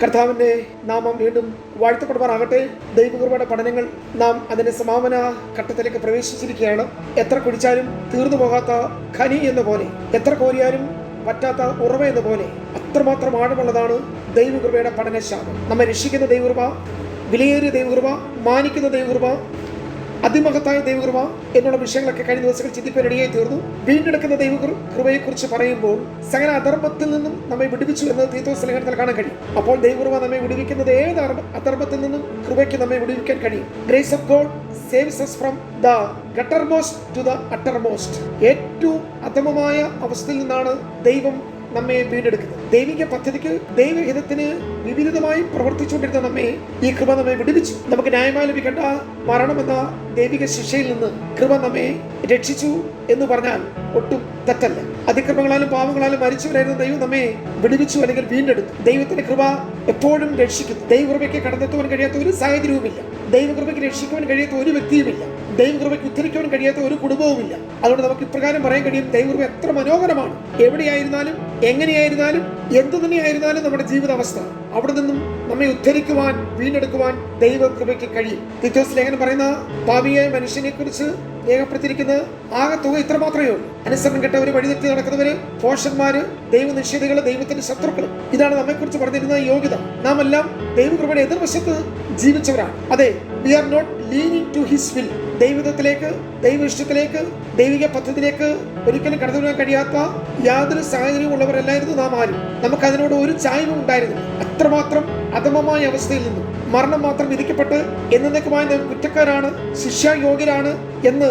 കർത്താവിന്റെ നാമം വീണ്ടും വാഴ്ത്തപ്പെടുമാറാകട്ടെ. ദൈവകൃപയുടെ പഠനങ്ങൾ നാം അതിന്റെ സമാപന ഘട്ടത്തിലേക്ക് പ്രവേശിച്ചിരിക്കുകയാണ്. എത്ര കുടിച്ചാലും തീർന്നു പോകാത്ത ഖനി എന്ന പോലെ, എത്ര കോരിയാലും പറ്റാത്ത ഉറവ എന്ന പോലെ അത്രമാത്രം ആഴമുള്ളതാണ് ദൈവകൃപയുടെ പഠനശാല. നമ്മെ രക്ഷിക്കുന്ന ദൈവകൃപ, വിലയേറിയ ദൈവകൃപ, മാനിക്കുന്ന ദൈവകൃപ, അതിമഹത്തായ ദൈവകൃപ എന്നുള്ള വിഷയങ്ങളൊക്കെ കഴിഞ്ഞ ദിവസങ്ങൾ ചിന്തിക്കാനിടയായി തീർന്നു. വീണ്ടെടുക്കുന്ന ദൈവകൃപയെക്കുറിച്ച് പറയുമ്പോൾ സകല അധർമ്മത്തിൽ നിന്നും നമ്മെ വിടുവിച്ചു എന്ന് തീത്തോസ് ലേഖനത്തിൽ കാണാൻ കഴിയും. അപ്പോൾ ദൈവകൃപ നമ്മെ വിടുവിക്കുന്നത് ഏത് അധർമ്മത്തിൽ നിന്നും കൃപയ്ക്ക് നമ്മെ വിടുവിക്കാൻ കഴിയും. Grace of God saves us from the guttermost to the uttermost. ഏറ്റവും അധമമായ അവസ്ഥയിൽ നിന്നാണ് ദൈവം നമ്മെ വീണ്ടെടുക്കുന്നത്. ദൈവിക പദ്ധതിക്ക്, ദൈവഹിതത്തിന് വിപരീതമായി പ്രവർത്തിച്ചുകൊണ്ടിരുന്ന നമ്മെ ഈ കൃപ നമ്മെ വിടുവിച്ചു. നമുക്ക് ന്യായമായി ലഭിക്കേണ്ട മരണമെന്ന ദൈവിക ശിക്ഷയിൽ നിന്ന് കൃപ നമ്മെ രക്ഷിച്ചു എന്ന് പറഞ്ഞാൽ ഒട്ടും തെറ്റല്ല. അതിക്രമങ്ങളാലും പാപങ്ങളാലും മരിച്ചവരായിരുന്ന ദൈവം നമ്മെ വിടുവിച്ചു, അല്ലെങ്കിൽ വീണ്ടെടുത്തു. ദൈവത്തിന്റെ കൃപ എപ്പോഴും രക്ഷിക്കുന്നു. ദൈവകൃപയ്ക്ക് കടന്നെത്തുവാൻ കഴിയാത്ത ഒരു സാഹചര്യവുമില്ല. ദൈവകൃപയ്ക്ക് രക്ഷിക്കുവാൻ കഴിയാത്ത ഒരു വ്യക്തിയുമില്ല. ദൈവകൃപയ്ക്ക് ഉദ്ധരിക്കുവാൻ കഴിയാത്ത ഒരു കുടുംബവുമില്ല. അതുകൊണ്ട് നമുക്ക് ഇപ്രകാരം പറയാൻ കഴിയും, ദൈവകൃപ എത്ര മനോഹരമാണ്. എവിടെയായിരുന്നാലും, എങ്ങനെയായിരുന്നാലും, എന്തു തന്നെയായിരുന്നാലും നമ്മുടെ ജീവിതാവസ്ഥ, അവിടെ നിന്നും നമ്മെ ഉദ്ധരിക്കുവാൻ, വീണ്ടെടുക്കുവാൻ ദൈവകൃപയ്ക്ക് കഴിയും. തീത്തോസ് ലേഖനം പറയുന്ന പാപിയായ മനുഷ്യനെ കുറിച്ച് രേഖപ്പെടുത്തിയിരിക്കുന്ന ആകെ തുക ഇത്ര മാത്രമേ ഉള്ളൂ. അനുസരണം കെട്ടവര്, വഴിതെറ്റി നടക്കുന്നവര്, ഭോഷന്മാര്, ദൈവനിഷേധികള്, ദൈവത്തിന്റെ ശത്രുക്കള്. ഇതാണ് നമ്മെക്കുറിച്ച് പറഞ്ഞിരുന്ന യോഗ്യത. നാം എല്ലാം ദൈവകൃപയുടെ എതിർവശത്ത് ജീവിച്ചവരാണ്. അതെ, we are not leaning to his will. ദൈവത്തിലേക്ക്, ദൈവ ഇഷ്ടത്തിലേക്ക്, ദൈവിക പദ്ധതിയിലേക്ക് ഒരിക്കലും കടന്നു വരാൻ കഴിയാത്ത യാതൊരു സാഹചര്യവും ഉള്ളവരല്ലായിരുന്നു നാം ആരും. നമുക്ക് അതിനോട് ഒരു ചായ്വും ഉണ്ടായിരുന്നില്ല. അത്രമാത്രം അധമമായ അവസ്ഥയിൽ നിന്നും മരണം മാത്രം വിധിക്കപ്പെട്ട് എന്നേക്കുമായി നാം കുറ്റക്കാരാണ്, ശിക്ഷായോഗ്യരാണ് എന്ന്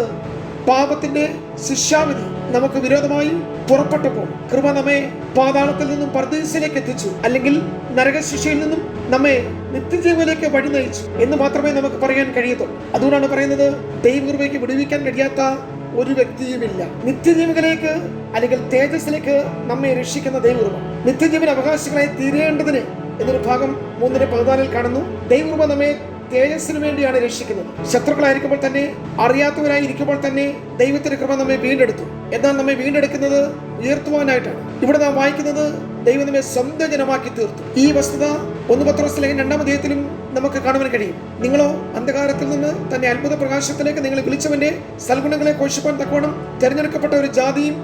പാപത്തിന്റെ ശിക്ഷാവിധി നമുക്ക് വിരോധമായി പുറപ്പെട്ടപ്പോൾ കൃപ നമ്മെ പാതാളത്തിൽ നിന്നും പർദീസിലേക്ക് എത്തിച്ചു, അല്ലെങ്കിൽ നരകശിക്ഷയിൽ നിന്നും നമ്മെ നിത്യജീവനിലേക്ക് വഴി നയിച്ചു എന്ന് മാത്രമേ നമുക്ക് പറയാൻ കഴിയത്തുള്ളൂ. അതുകൊണ്ടാണ് പറയുന്നത്, ദൈവകൃപയ്ക്ക് വിടുവിക്കാൻ കഴിയാത്ത ഒരു വ്യക്തിയുമില്ല. നിത്യജീവനിലേക്ക്, അല്ലെങ്കിൽ തേജസ്സിലേക്ക് നമ്മെ രക്ഷിക്കുന്ന ദൈവകൃപ, നിത്യജീവൻ അവകാശികളായി തീരേണ്ടതിന് എന്നൊരു ഭാഗം 3:14 കാണുന്നു. ദൈവകൃപ നമ്മെ തേജസ്സിന് വേണ്ടിയാണ് രക്ഷിക്കുന്നത്. ശത്രുക്കളായിരിക്കുമ്പോൾ തന്നെ, അറിയാത്തവരായിരിക്കുമ്പോൾ തന്നെ ദൈവത്തിന്റെ കൃപ നമ്മെ വീണ്ടെടുത്തു. എന്നാൽ നമ്മെ വീണ്ടെടുക്കുന്നത് ഉയർത്തുവാനായിട്ടാണ്. ഇവിടെ നാം വായിക്കുന്നത്, ദൈവം നമ്മെ സ്വന്തം ജനമാക്കി തീർത്തു. ഈ വസ്തുത 1 പത്രോസ് ലേഖനം 2-ാം അധ്യായത്തിലും നമുക്ക് കാണുവാൻ കഴിയും. നിങ്ങളോ അന്ധകാരത്തിൽ നിന്ന് തന്റെ അത്ഭുത പ്രകാശത്തിലേക്ക് നിങ്ങൾ വിളിച്ചവന്റെ സൽഗുണങ്ങളെ ഘോഷിപ്പാൻ തക്കവണ്ണം തെരഞ്ഞെടുക്കപ്പെട്ട ഒരു ജാതിയും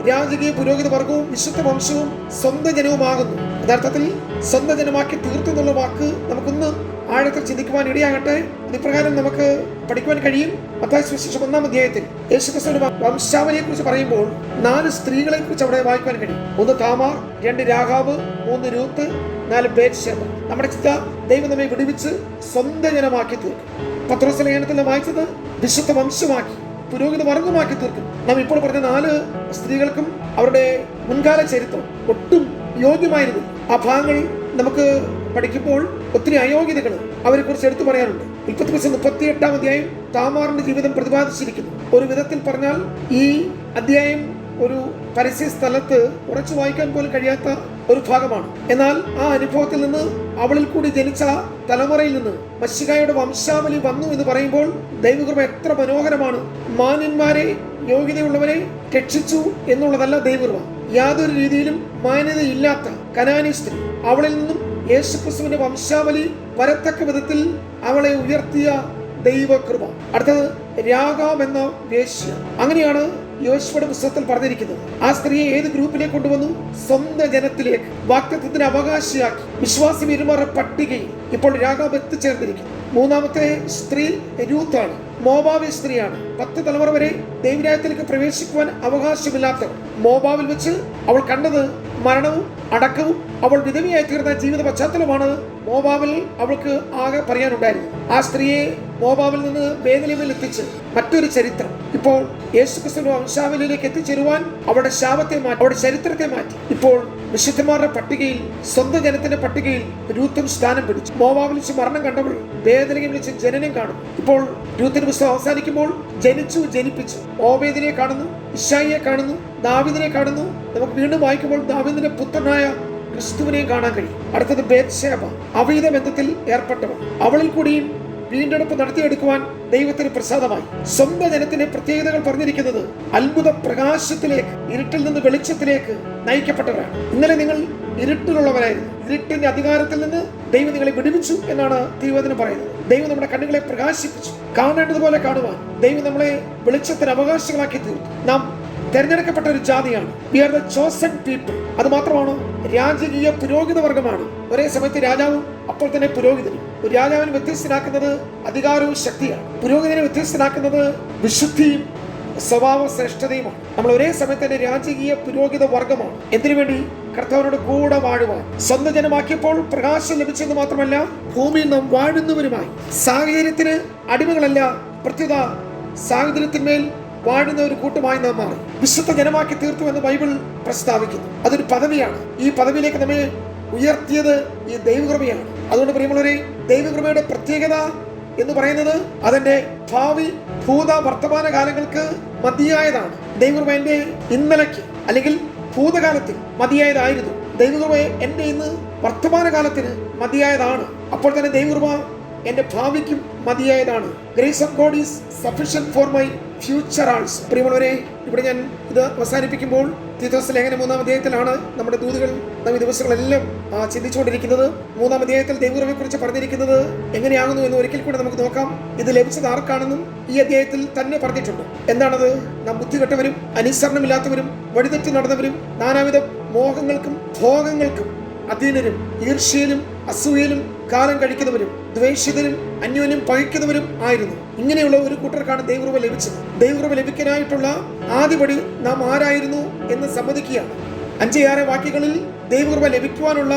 രാജകീയ പുരോഹിത വർഗവും വിശുദ്ധ വംശവും സ്വന്തം ജനവുമാകുന്നു. യഥാർത്ഥത്തിൽ സ്വന്തം ജനമാക്കി തീർത്തു എന്നുള്ള വാക്ക് നമുക്കൊന്ന് ആഴത്തിൽ ചിന്തിക്കുവാൻ ഇടയാകട്ടെ. ഇപ്രകാരം നമുക്ക് പഠിക്കുവാൻ കഴിയും. മത്തായി സുവിശേഷം 1-ാം അധ്യായത്തിൽ യേശുക്രിസ്തുവിന്റെ വംശാവലിയെ കുറിച്ച് പറയുമ്പോൾ 4 സ്ത്രീകളെ കുറിച്ച് അവിടെ വായിക്കുവാൻ കഴിയും. 1 താമാർ, 2 രാഹാബ്, 3 രൂത്ത്, 4 ബേത്ശേബ. നമ്മുടെ ചിന്ത, ദൈവം നമ്മെ വിടുവിച്ച് സ്വന്തം ജനമാക്കി തീർക്കും. പത്രോസ് ലേഖനത്തിൽ വായിച്ചത് വിശുദ്ധ വംശമാക്കി, പുരോഹിത വർഗമാക്കി തീർക്കും. നാം ഇപ്പോൾ പറഞ്ഞ 4 സ്ത്രീകൾക്കും അവരുടെ മുൻകാല ചരിത്രം ഒട്ടും യോഗ്യമായിരുന്നില്ല. ആ ഭാഗങ്ങൾ നമുക്ക് പഠിക്കുമ്പോൾ ഒത്തിരി അയോഗ്യതകൾ അവരെ കുറിച്ച് എടുത്തു പറയാനുണ്ട്. 38-ാം അധ്യായം താമാറിന്റെ ജീവിതം പ്രതിപാദിച്ചിരിക്കുന്നു. ഒരു വിധത്തിൽ പറഞ്ഞാൽ ഈ അധ്യായം ഒരു പരസ്യ സ്ഥലത്ത് ഉറച്ചു വായിക്കാൻ പോലും കഴിയാത്ത ഒരു ഭാഗമാണ്. എന്നാൽ ആ അനുഭവത്തിൽ നിന്ന്, അവളിൽ കൂടി ജനിച്ച തലമുറയിൽ നിന്ന് മശിഹായുടെ വംശാവലി വന്നു എന്ന് പറയുമ്പോൾ ദൈവകൃപ എത്ര മനോഹരമാണ്. മാന്യന്മാരെ, യോഗ്യതയുള്ളവരെ രക്ഷിച്ചു എന്നുള്ളതല്ല ദൈവകൃപ. യാതൊരു രീതിയിലും മാന്യതയില്ലാത്ത കനാനി സ്ത്രീ, അവളിൽ നിന്നും യേശുക്രിസ്തുവിന്റെ വംശാവലി വരത്തക്ക വിധത്തിൽ അവളെ ഉയർത്തിയ ദൈവകൃപ. അടുത്തത് രാഗാം എന്ന വേശ്യ. അങ്ങനെയാണ് യോശുവയുടെ പുസ്തകത്തിൽ പറഞ്ഞിരിക്കുന്നത്. ആ സ്ത്രീയെ ഏത് ഗ്രൂപ്പിലേക്ക് കൊണ്ടുവന്നു? സ്വന്തം ജനത്തിലേക്ക്, വാഗ്ദത്തത്തിന് അവകാശിയാക്കി. വിശ്വാസി വീരന്മാരുടെ പട്ടികയിൽ ഇപ്പോൾ രാഗാം എത്തിച്ചേർന്നിരിക്കുന്നു. 3-ാമത്തെ സ്ത്രീ രൂത്താണ്. മോബാബി സ്ത്രീയാണ്. 10 തലമുറ വരെ ദൈവരാജ്യത്തിലേക്ക് പ്രവേശിക്കുവാൻ അവകാശമില്ലാത്തവർ. മോബാബിൽ വെച്ച് അവൾ കണ്ടത് മരണവും അടക്കവും അവൾ വിധവയായി തീർന്ന ജീവിത പശ്ചാത്തലമാണ് മോബാബിൽ അവൾക്ക് ആകെ പറയാനുണ്ടായിരുന്നു. ആ സ്ത്രീയെ മോബാബിൽ നിന്ന് ബേഥലേമിൽ എത്തിച്ച് മറ്റൊരു ചരിത്രം. ഇപ്പോൾ യേശുക്രിസ്തുവിന്റെ വംശാവലിയിലേക്ക് എത്തിച്ചേരുവാൻ അവളുടെ ശാപത്തെ മാറ്റി, അവളുടെ ചരിത്രത്തെ മാറ്റി. ഇപ്പോൾ വിശുദ്ധന്മാരുടെ പട്ടികയിൽ, സ്വന്തം ജനത്തിന്റെ പട്ടികയിൽ രൂത്തും സ്ഥാനം പിടിച്ചു. മോബാബിൽ വെച്ച് മരണം കണ്ടവൾ ബേഥലേമിൽ വെച്ച് ജനനം കാണുന്നു. ഇപ്പോൾ രൂത്തിന്റെ പുസ്തകം അവസാനിക്കുമ്പോൾ ജനിച്ചു, ജനിപ്പിച്ചു. ഓബേദിനെ കാണുന്നു, ഇശായിയെ കാണുന്നു, ദാവീദിനെ കാണുന്നു. നമുക്ക് വീണ്ടും വായിക്കുമ്പോൾ ദാവീദിന്റെ പുത്രനായ ക്രിസ്തുവിനെയും കാണാൻ കഴിയും. അടുത്തത് ബേത്ശേബ, അവൈധ ബന്ധത്തിൽ ഏർപ്പെട്ടവൾ. അവളിൽ കൂടിയും വീണ്ടെടുപ്പ് നടത്തിയെടുക്കുവാൻ ദൈവത്തിന് പ്രസാദമായി. സ്വന്തം ജനത്തിന്റെ പ്രത്യേകതകൾ പറഞ്ഞിരിക്കുന്നത് അത്ഭുത പ്രകാശത്തിലേക്ക്, ഇരുട്ടിൽ നിന്ന് വെളിച്ചത്തിലേക്ക് നയിക്കപ്പെട്ടവരാണ്. ഇന്നലെ നിങ്ങൾ ഇരുട്ടിലുള്ളവരായിരുന്നു. ഇരുട്ടിന്റെ അധികാരത്തിൽ നിന്ന് ദൈവം നിങ്ങളെ വിടുവിച്ചു എന്നാണ് തിരുവചനം പറയുന്നത്. ദൈവം നമ്മുടെ കണ്ണുകളെ പ്രകാശിപ്പിച്ചു. കാണേണ്ടതുപോലെ കാണുവാൻ ദൈവം നമ്മളെ വെളിച്ചത്തിന് അവകാശികളാക്കി തീർത്തു. നാം തെരഞ്ഞെടുക്കപ്പെട്ട ഒരു ജാതിയാണ്. We are the chosen people. അത് മാത്രമാണ്, രാജകീയ പുരോഹിത വർഗമാണ്. ഒരേ സമയത്ത് രാജാവും അപ്പോൾ തന്നെ പുരോഹിതനും. ഒരു രാജാവിനെ വ്യത്യസ്തനാക്കുന്നത് അധികാരവും ശക്തിയാണ്. പുരോഹിതനെ വ്യത്യസ്തനാക്കുന്നത് വിശുദ്ധിയും സ്വഭാവ ശ്രേഷ്ഠതയുമാണ്. നമ്മൾ ഒരേ സമയത്ത് തന്നെ രാജകീയ പുരോഹിത വർഗമാണ്. എന്തിനു വേണ്ടി? കർത്താവിനോട് കൂടെ വാഴുവാൻ. സ്വന്തം ജനമാക്കിയപ്പോൾ പ്രകാശം ലഭിച്ചെന്ന് മാത്രമല്ല, ഭൂമിയിൽ നാം വാഴുന്നവരുമായി. സാഹചര്യത്തിന് അടിമകളല്ല, പ്രത്യുത സാഹചര്യത്തിന്മേൽ വാഴുന്ന ഒരു കൂട്ടമായി നാം മാറി. വിശുദ്ധ ജനമാക്കി തീർത്തു എന്ന് ബൈബിൾ പ്രസ്താവിക്കുന്നു. അതൊരു പദവിയാണ്. ഈ പദവിയിലേക്ക് നമ്മെ ഉയർത്തിയത് ഈ ദൈവകൃപയാണ്. അതുകൊണ്ട് പ്രിയമുള്ളവരെ, ദൈവകൃപയുടെ പ്രത്യേകത എന്ന് പറയുന്നത് അതിന്റെ ഭാവി, ഭൂത, വർത്തമാന കാലങ്ങൾക്ക് മതിയായതാണ്. ദൈവകൃപ എന്റെ ഇന്നലയ്ക്ക് അല്ലെങ്കിൽ ഭൂതകാലത്തിൽ മതിയായതായിരുന്നു. ദൈവകൃപ എന്റെ ഇന്ന് വർത്തമാനകാലത്തിന് മതിയായതാണ്. അപ്പോൾ തന്നെ ദൈവകൃപ എന്റെ ഭാവിക്കും മതിയായതാണ്. Grace of God is sufficient for my future also. പ്രിയമുള്ളവരെ, ഇവിടെ ഞാൻ ഇത് അവസാനിപ്പിക്കുമ്പോൾ തീത്തോസ് ലേഖനം 3-ാം അധ്യായത്തിലാണ് നമ്മുടെ ദൂതുകൾ നാം ഈ ദിവസങ്ങളെല്ലാം ചിന്തിച്ചുകൊണ്ടിരിക്കുന്നത്. 3-ാം അധ്യായത്തിൽ ദൈവകൃപയെ കുറിച്ച് പറഞ്ഞിരിക്കുന്നത് എങ്ങനെയാകുന്നു എന്ന് ഒരിക്കൽ കൂടെ നമുക്ക് നോക്കാം. ഇത് ലഭിച്ചത് ആർക്കാണെന്നും ഈ അധ്യായത്തിൽ തന്നെ പറഞ്ഞിട്ടുണ്ട്. എന്താണത്? നാം ബുദ്ധികെട്ടവരും അനുസരണമില്ലാത്തവരും വഴിതെറ്റി നടന്നവരും നാനാവിധ മോഹങ്ങൾക്കും ഭോഗങ്ങൾക്കും അധീനരും ഈർഷ്യയിലും അസൂയയിലും കാലം കഴിക്കുന്നവരും ദ്വേഷിതരും അന്യോന്യം പകയ്ക്കുന്നവരും ആയിരുന്നു. ഇങ്ങനെയുള്ള ഒരു കൂട്ടർക്കാണ് ദൈവകൃപ ലഭിച്ചത്. ദൈവകൃപ ലഭിക്കാനായിട്ടുള്ള ആദ്യപടി നാം ആരായിരുന്നു എന്ന് സമ്മതിക്കുകയാണ്. 5-6 വാക്യങ്ങളിൽ ദൈവകൃപ ലഭിക്കുവാനുള്ള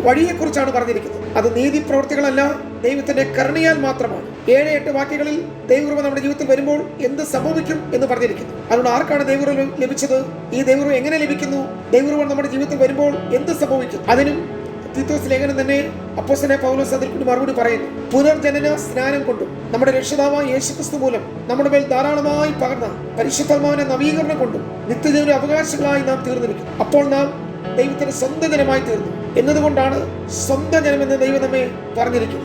വഴിയെക്കുറിച്ചാണ് പറഞ്ഞിരിക്കുന്നത്. അത് നീതി പ്രവൃത്തികളല്ല, ദൈവത്തിന്റെ കരുണയാൽ മാത്രമാണ്. 7-8 വാക്യങ്ങളിൽ ദൈവകൃപ നമ്മുടെ ജീവിതത്തിൽ വരുമ്പോൾ എന്ത് സംഭവിക്കും എന്ന് പറഞ്ഞിരിക്കുന്നു. അതുകൊണ്ട് ആർക്കാണ് ദൈവകൃപ ലഭിച്ചത്? ഈ ദൈവകൃപ എങ്ങനെ ലഭിക്കുന്നു? ദൈവകൃപ നമ്മുടെ ജീവിതത്തിൽ വരുമ്പോൾ എന്ത് സംഭവിക്കും? അതിനും തീത്തോസ് ലേഖനം തന്നെ അപ്പോസ്തലനായ പൗലോസ് അതിൽ മറുപടി പറയുന്നു. പുനർജനന സ്നാനം കൊണ്ടും നമ്മുടെ രക്ഷിതാവായ യേശുക്രിസ്തു മൂലം നമ്മുടെ മേൽ ധാരാളമായി പകർന്ന പരിശുദ്ധാത്മാവിന്റെ നവീകരണം കൊണ്ടും നിത്യജീവന്റെ അവകാശികളായി നാം തീർന്നിരിക്കും. അപ്പോൾ നാം ദൈവത്തിന്റെ സ്വന്തം ജനമായി തീർന്നു എന്നതുകൊണ്ടാണ് സ്വന്തം ജനമെന്ന് ദൈവം നമ്മെ പറഞ്ഞിരിക്കുന്നത്.